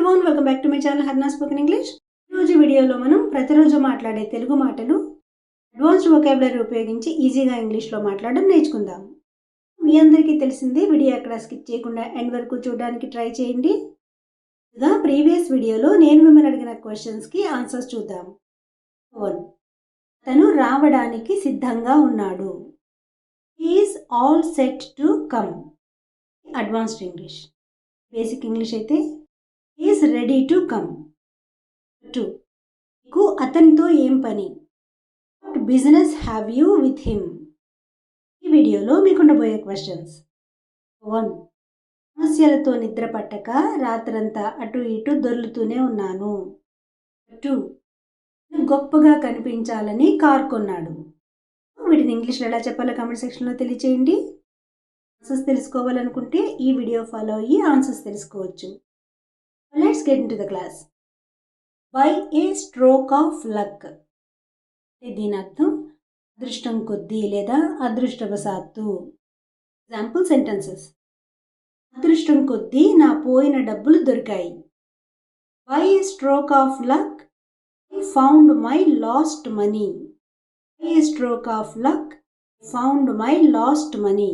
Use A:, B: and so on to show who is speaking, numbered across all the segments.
A: Everyone, welcome back to my channel హర్నా spoken English. ఈరోజు వీడియోలో మనం ప్రతిరోజు మాట్లాడే తెలుగు మాటలు అడ్వాన్స్డ్ వొకాబులరీ ఉపయోగించి ఈజీగా ఇంగ్లీష్లో మాట్లాడడం నేర్చుకుందాం. మీ అందరికీ తెలిసిందే, వీడియో ఎక్కడ స్కిప్ చేయకుండా ఎండ్ వరకు చూడడానికి ట్రై చేయండి. ఇక ప్రీవియస్ వీడియోలో నేను మిమ్మల్ని అడిగిన క్వశ్చన్స్కి ఆన్సర్స్ చూద్దాం. 1. తను రావడానికి సిద్ధంగా ఉన్నాడు. Is all set to come. Advanced English. Basic English అయితే ఈజ్ రెడీ టు కమ్. 2. నీకు అతనితో ఏం పని. What business have you with him. ఈ వీడియోలో మీకు ఉండబోయే క్వశ్చన్స్. 1. సమస్యలతో నిద్ర పట్టక రాత్రంతా అటు ఇటు దొర్లుతూనే ఉన్నాను. 2. గొప్పగా కనిపించాలని కార్ కొన్నాడు. వీటిని ఇంగ్లీష్లో ఎలా చెప్పాలో కామెంట్ సెక్షన్లో తెలియచేయండి. ఆన్సర్స్ తెలుసుకోవాలనుకుంటే ఈ వీడియో ఫాలో అయ్యి ఆన్సర్స్ తెలుసుకోవచ్చు. Let's get into the class. By a stroke of luck. దీని అర్థం అదృష్టం కొద్దీ లేదా అదృష్టవశాత్తు. Example sentences. అదృష్టం కొద్దీ నా పోయిన డబ్బులు దొరికాయి. By a stroke of luck I found my last money. By a stroke of luck found my last money.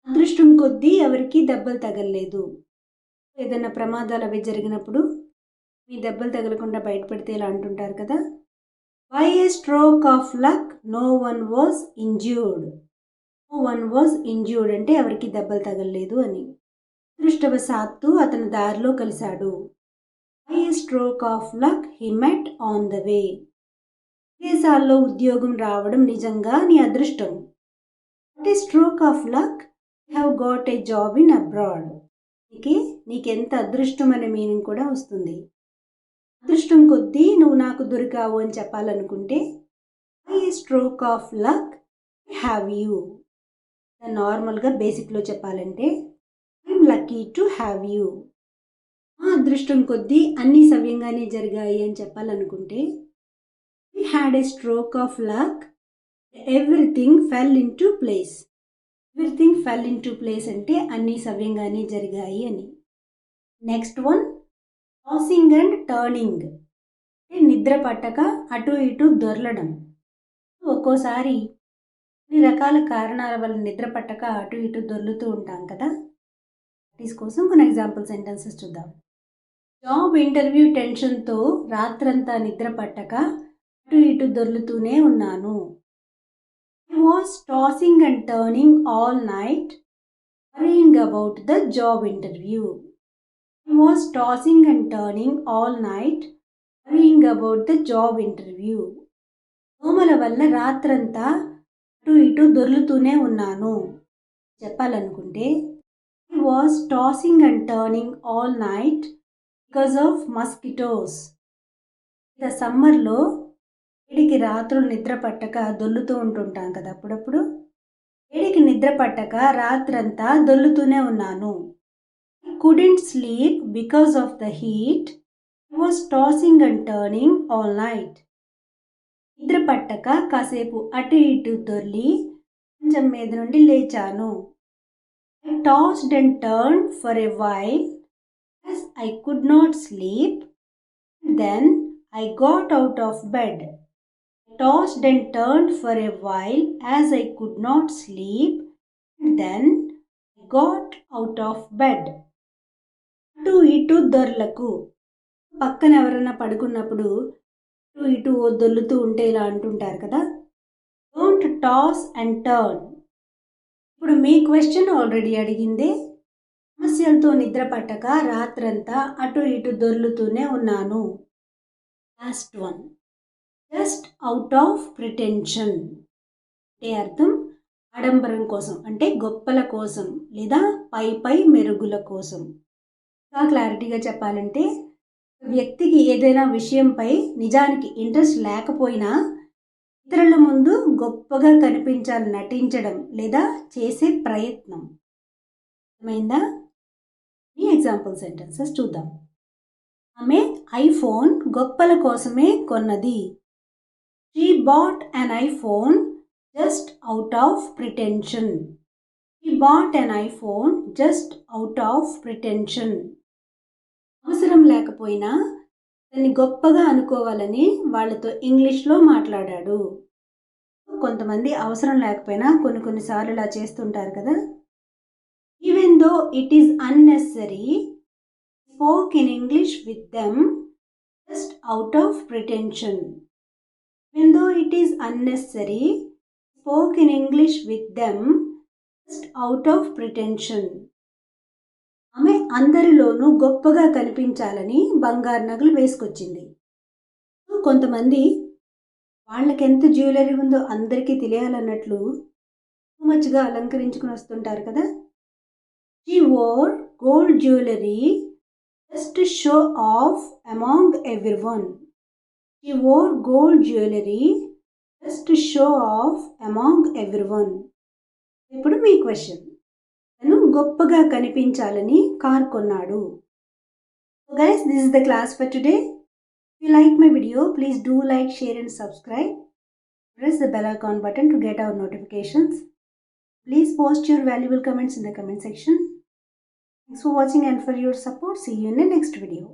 A: అదృష్టం కొద్దీ ఎవరికి దెబ్బలు తగలలేదు. ఏదైనా ప్రమాదాలు అవి జరిగినప్పుడు మీ దెబ్బలు తగలకుండా బయటపడితే ఇలా అంటుంటారు కదా, by a stroke of luck no one was injured. No one was injured అంటే ఎవరికి దెబ్బలు తగలలేదు అని. అదృష్టవశాత్తు అతను దారిలో కలిశాడు. By a stroke of luck he met on the way. విదేశాల్లో ఉద్యోగం రావడం నిజంగా నీ అదృష్టం. But a stroke of luck have got a job in abroad. నీకెంత అదృష్టం అనే మీనింగ్ కూడా వస్తుంది. అదృష్టం కొద్దీ నువ్వు నాకు దొరికావు అని చెప్పాలనుకుంటే by a stroke of luck have you. నార్మల్గా బేసిక్లో చెప్పాలంటే I'm lucky to have you. అదృష్టం కొద్దీ అన్నీ సవ్యంగానే జరిగాయి అని చెప్పాలనుకుంటే we had a stroke of luck everything fell in to place. Everything fell in to place అంటే అన్నీ సవ్యంగానే జరిగాయి అని. Next one, tossing and turning. నిద్ర పట్టక అటు ఇటు దొర్లడం. ఒక్కోసారి కొన్ని రకాల కారణాల వల్ల నిద్ర పట్టక అటు ఇటు దొర్లుతూ ఉంటాం కదా. ప్రాక్టీస్ కోసం కొన్ని ఎగ్జాంపుల్ సెంటెన్సెస్ చూద్దాం. జాబ్ ఇంటర్వ్యూ టెన్షన్తో రాత్రంతా నిద్ర పట్టక అటు ఇటు దొర్లుతూనే ఉన్నాను. I was tossing and turning all night, worrying about the job interview. I was tossing and turning all night, worrying about the job interview. దోమల వల్ల రాత్రంతా అటు ఇటు దొర్లుతూనే ఉన్నాను చెప్పాలనుకుంటే I was tossing and turning all night because of mosquitoes. ఇక సమ్మర్లో వేడికి రాత్రులు నిద్ర పట్టక దొల్లుతూ ఉంటుంటాం కదా అప్పుడప్పుడు. వేడికి నిద్ర పట్టక రాత్రంతా దొల్లుతూనే ఉన్నాను. I couldn't sleep because of the heat. I was tossing and turning all night. నిద్ర పట్టక కాసేపు అటు ఇటు దొర్లి మంచం మీద నుండి లేచాను. I tossed and turned for a while as I could not sleep. Then I got out of bed. Tossed and turned for a while as I could not sleep, and then I got out of bed. అటు ఇటు దొర్లకు. పక్కన ఎవరైనా పడుకున్నప్పుడు అటు ఇటు దొర్లుతూ ఉంటే ఇలా అంటుంటారు కదా, డోంట్ టాస్ అండ్ టర్న్. ఇప్పుడు మీ క్వశ్చన్ ఆల్రెడీ అడిగిందే, సమస్యలతో నిద్ర పట్టక రాత్రంతా అటు ఇటు దొర్లుతూనే ఉన్నాను. Last one, just out of pretension. అంటే అర్థం ఆడంబరం కోసం, అంటే గొప్పల కోసం లేదా పై మెరుగుల కోసం. ఇంకా క్లారిటీగా చెప్పాలంటే వ్యక్తికి ఏదైనా విషయంపై నిజానికి ఇంట్రెస్ట్ లేకపోయినా ఇతరుల ముందు గొప్పగా కనిపించాలని నటించడం లేదా చేసే ప్రయత్నం. అర్థమైందా? ఈ ఎగ్జాంపుల్ సెంటెన్సెస్ చూద్దాం. ఆమె ఐఫోన్ గొప్పల కోసమే కొన్నది. She bought an iPhone just out of pretension. She bought an iPhone just out of pretension. అవసరం లేకపోయినా దాన్ని గొప్పగా అనుకోవాలని వాళ్ళతో ఇంగ్లీష్లో మాట్లాడాడు. కొంతమంది అవసరం లేకపోయినా కొన్నిసార్లు ఇలా చేస్తుంటారు కదా. Even though it is unnecessary spoke in English with them just out of pretension. Even though it is unnecessary spoke in English with them just out of pretension. ఆమె అందరిలోనూ గొప్పగా కనిపించాలని బంగారు నగలు వేసుకొచ్చింది. కొంతమంది వాళ్ళకి ఎంత జ్యువెలరీ ఉందో అందరికీ తెలియాలన్నట్లు మచ్గా అలంకరించుకుని వస్తుంటారు కదా. She wore gold jewellery just to show off among everyone. She wore gold jewellery just to show off among everyone. ఇప్పుడు మీ క్వశ్చన్, తను గొప్పగా కనిపించాలని కార్ కొన్నాడు. So guys, this is the class for today. If you like my video, please do like, share and subscribe. Press the bell icon button to get our notifications. Please post your valuable comments in the comment section. Thanks for watching and for your support. See you in the next video.